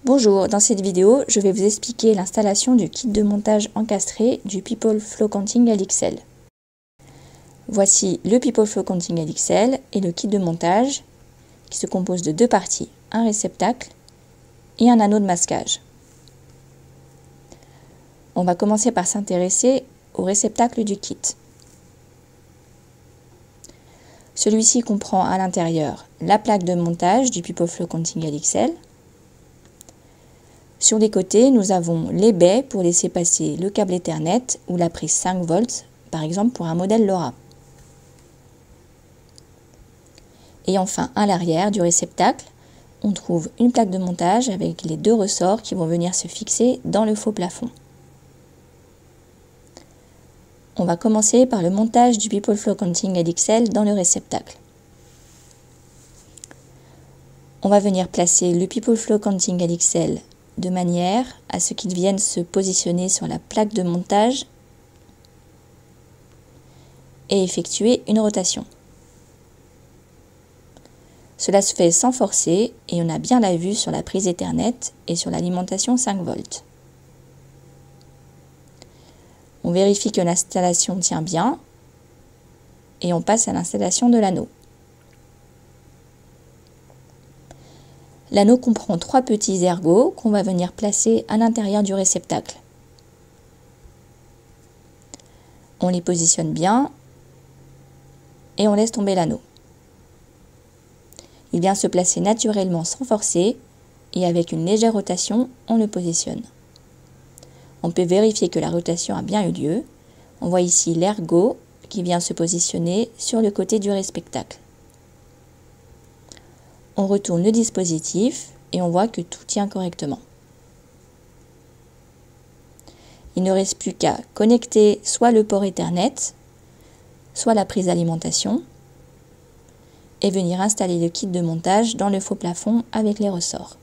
Bonjour, dans cette vidéo, je vais vous expliquer l'installation du kit de montage encastré du People Flow Counting LXL. Voici le People Flow Counting LXL et le kit de montage qui se compose de deux parties, un réceptacle et un anneau de masquage. On va commencer par s'intéresser au réceptacle du kit. Celui-ci comprend à l'intérieur la plaque de montage du People Flow Counting LXL. Sur les côtés, nous avons les baies pour laisser passer le câble Ethernet ou la prise 5 volts, par exemple pour un modèle LoRa. Et enfin, à l'arrière du réceptacle, on trouve une plaque de montage avec les deux ressorts qui vont venir se fixer dans le faux plafond. On va commencer par le montage du People Flow Counting LXL dans le réceptacle. On va venir placer le People Flow Counting LXL de manière à ce qu'il vienne se positionner sur la plaque de montage et effectuer une rotation. Cela se fait sans forcer et on a bien la vue sur la prise Ethernet et sur l'alimentation 5 volts. On vérifie que l'installation tient bien et on passe à l'installation de l'anneau. L'anneau comprend trois petits ergots qu'on va venir placer à l'intérieur du réceptacle. On les positionne bien et on laisse tomber l'anneau. Il vient se placer naturellement sans forcer et avec une légère rotation, on le positionne. On peut vérifier que la rotation a bien eu lieu. On voit ici l'ergot qui vient se positionner sur le côté du réceptacle. On retourne le dispositif et on voit que tout tient correctement. Il ne reste plus qu'à connecter soit le port Ethernet, soit la prise d'alimentation et venir installer le kit de montage dans le faux plafond avec les ressorts.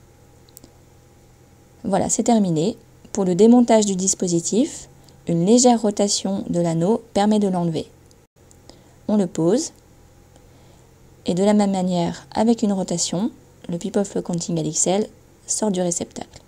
Voilà, c'est terminé. Pour le démontage du dispositif, une légère rotation de l'anneau permet de l'enlever. On le pose. Et de la même manière, avec une rotation, le People Flow Counting LXL sort du réceptacle.